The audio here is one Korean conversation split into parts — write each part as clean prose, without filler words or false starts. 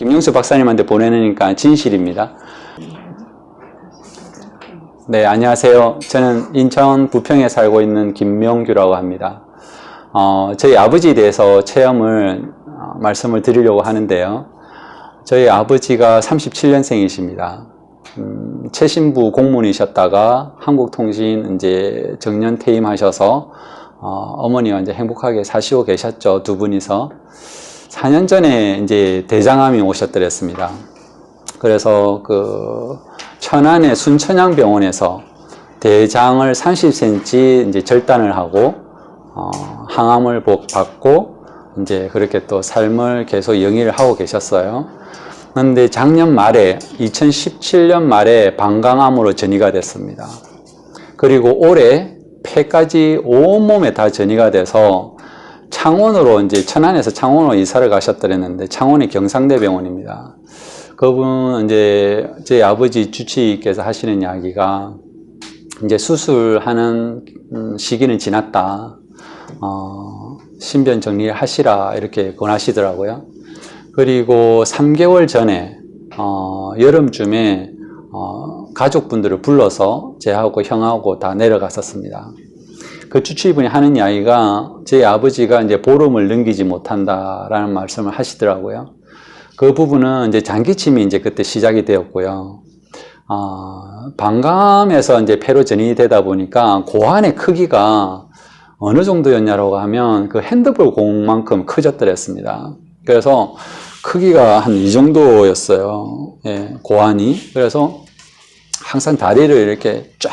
김용수 박사님한테 보내니까 진실입니다. 네, 안녕하세요. 저는 인천 부평에 살고 있는 김명규라고 합니다. 저희 아버지에 대해서 체험을 말씀을 드리려고 하는데요. 저희 아버지가 37년생이십니다. 최신부 공무원이셨다가 한국통신 이제 정년 퇴임하셔서 어머니와 이제 행복하게 사시고 계셨죠. 두 분이서. 4년 전에 이제 대장암이 오셨더랬습니다. 그래서 그 천안의 순천향병원에서 대장을 30cm 이제 절단을 하고 항암을 받고 이제 그렇게 또 삶을 계속 영위를 하고 계셨어요. 그런데 작년 말에 2017년 말에 방광암으로 전이가 됐습니다. 그리고 올해 폐까지 온몸에 다 전이가 돼서 창원으로 이제 천안에서 창원으로 이사를 가셨더랬는데 창원의 경상대병원입니다. 그분 이제 저희 아버지 주치의께서 하시는 이야기가 이제 수술하는 시기는 지났다. 신변 정리를 하시라 이렇게 권하시더라고요. 그리고 3개월 전에 여름쯤에 가족분들을 불러서 제하고 형하고 다 내려갔었습니다. 그 주치의분이 하는 이야기가 제 아버지가 이제 보름을 넘기지 못한다라는 말씀을 하시더라고요. 그 부분은 이제 장기침이 이제 그때 시작이 되었고요. 방광암에서 이제 폐로 전이이 되다 보니까 고환의 크기가 어느 정도였냐라고 하면 그 핸드볼 공만큼 커졌더랬습니다. 그래서 크기가 한 이 정도였어요. 예, 고환이. 그래서 항상 다리를 이렇게 쫙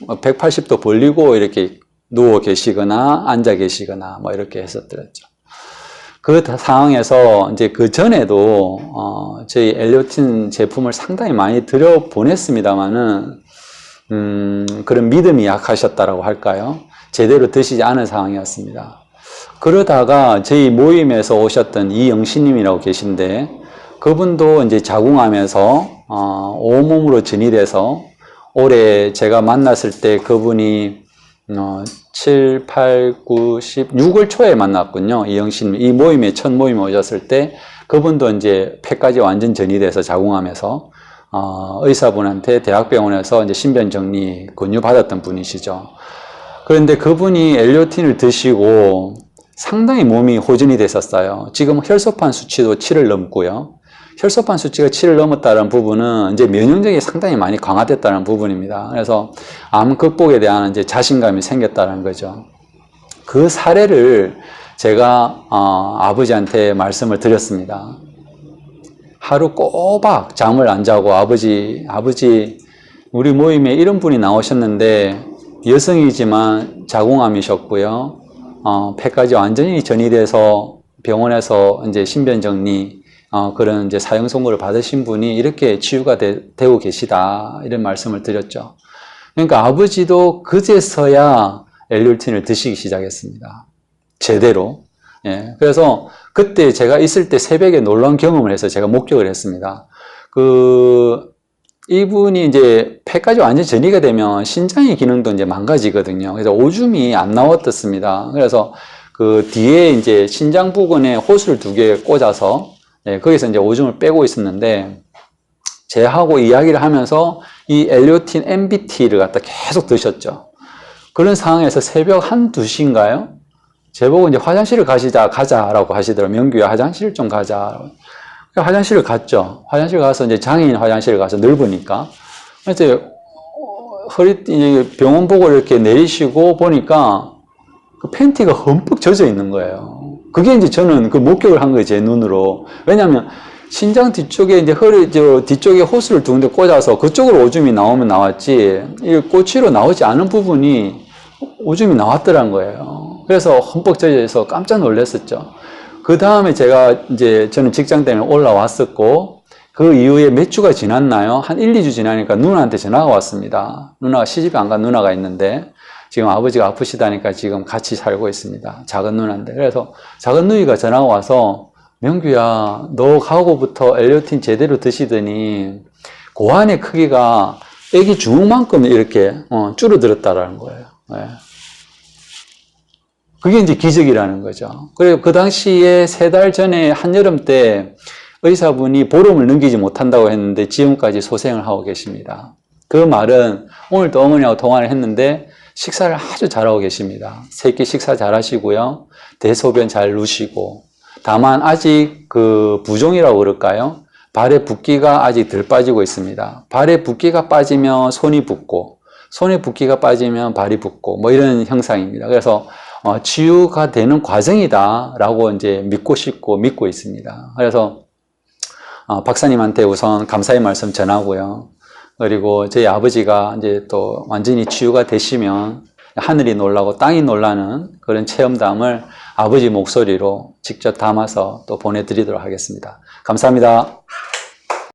180도 벌리고 이렇게 누워 계시거나 앉아 계시거나 뭐 이렇게 했었더랬죠. 그 상황에서 이제 그 전에도 저희 엘리오틴 제품을 상당히 많이 들여 보냈습니다만은 그런 믿음이 약하셨다라고 할까요? 제대로 드시지 않은 상황이었습니다. 그러다가 저희 모임에서 오셨던 이영신님이라고 계신데 그분도 이제 자궁암에서 온몸으로 전이돼서 올해 제가 만났을 때 그분이 7, 8, 9, 10, 6월 초에 만났군요. 이영신, 이 모임에, 첫 모임에 오셨을 때, 그분도 이제 폐까지 완전 전이돼서 자궁암에서, 의사분한테 대학병원에서 이제 신변정리 권유받았던 분이시죠. 그런데 그분이 엘리오틴을 드시고 상당히 몸이 호전이 됐었어요. 지금 혈소판 수치도 7을 넘고요. 혈소판 수치가 7을 넘었다는 부분은 이제 면역력이 상당히 많이 강화됐다는 부분입니다. 그래서 암 극복에 대한 이제 자신감이 생겼다는 거죠. 그 사례를 제가 아버지한테 말씀을 드렸습니다. 하루 꼬박 잠을 안 자고 아버지 우리 모임에 이런 분이 나오셨는데 여성이지만 자궁암이셨고요. 폐까지 완전히 전이돼서 병원에서 이제 신변정리 그런 이제 사형 선고를 받으신 분이 이렇게 치유가 되고 계시다 이런 말씀을 드렸죠. 그러니까 아버지도 그제서야 엘리오틴을 드시기 시작했습니다. 제대로. 예. 그래서 그때 제가 있을 때 새벽에 놀라운 경험을 해서 제가 목격을 했습니다. 이분이 이제 폐까지 완전히 전이가 되면 신장의 기능도 이제 망가지거든요. 그래서 오줌이 안 나왔었습니다. 그래서 그 뒤에 이제 신장 부근에 호스를 2개 꽂아서 네, 거기서 이제 오줌을 빼고 있었는데, 제하고 이야기를 하면서 이 엘리오틴 MBT를 갖다 계속 드셨죠. 그런 상황에서 새벽 1, 2시인가요? 제보고 이제 화장실을 가자라고 하시더라고요. 명규야, 화장실 좀 가자. 화장실을 갔죠. 화장실 가서 이제 장애인 화장실을 가서 넓으니까. 그래서 병원 보고 이렇게 내리시고 보니까 그 팬티가 흠뻑 젖어 있는 거예요. 그게 이제 저는 그 목격을 한 거예요, 제 눈으로. 왜냐하면 신장 뒤쪽에 이제 뒤쪽에 호스를 2군데 꽂아서 그쪽으로 오줌이 나오면 나왔지, 이 꼬치로 나오지 않은 부분이 오줌이 나왔더란 거예요. 그래서 흠뻑 젖어 있어서 깜짝 놀랐었죠. 그 다음에 저는 직장 때문에 올라왔었고, 그 이후에 몇 주가 지났나요? 한 1, 2주 지나니까 누나한테 전화가 왔습니다. 누나가 시집에 안 간 누나가 있는데, 지금 아버지가 아프시다니까 지금 같이 살고 있습니다. 작은 누나인데. 그래서 작은 누이가 전화가 와서, 명규야, 너 가고부터 엘리오틴 제대로 드시더니 고환의 크기가 애기 주먹만큼 이렇게 줄어들었다라는 거예요. 네. 그게 이제 기적이라는 거죠. 그리고 그 당시에 3달 전에 한여름 때 의사분이 보름을 넘기지 못한다고 했는데 지금까지 소생을 하고 계십니다. 그 말은 오늘도 어머니하고 통화를 했는데 식사를 아주 잘하고 계십니다. 세끼 식사 잘하시고요. 대소변 잘 누시고. 다만 아직 그 부종이라고 그럴까요? 발에 붓기가 아직 덜 빠지고 있습니다. 발에 붓기가 빠지면 손이 붓고, 손에 붓기가 빠지면 발이 붓고, 뭐 이런 형상입니다. 그래서 치유가 되는 과정이다라고 이제 믿고 싶고 믿고 있습니다. 그래서 박사님한테 우선 감사의 말씀 전하고요. 그리고 저희 아버지가 이제 또 완전히 치유가 되시면 하늘이 놀라고 땅이 놀라는 그런 체험담을 아버지 목소리로 직접 담아서 또 보내드리도록 하겠습니다. 감사합니다.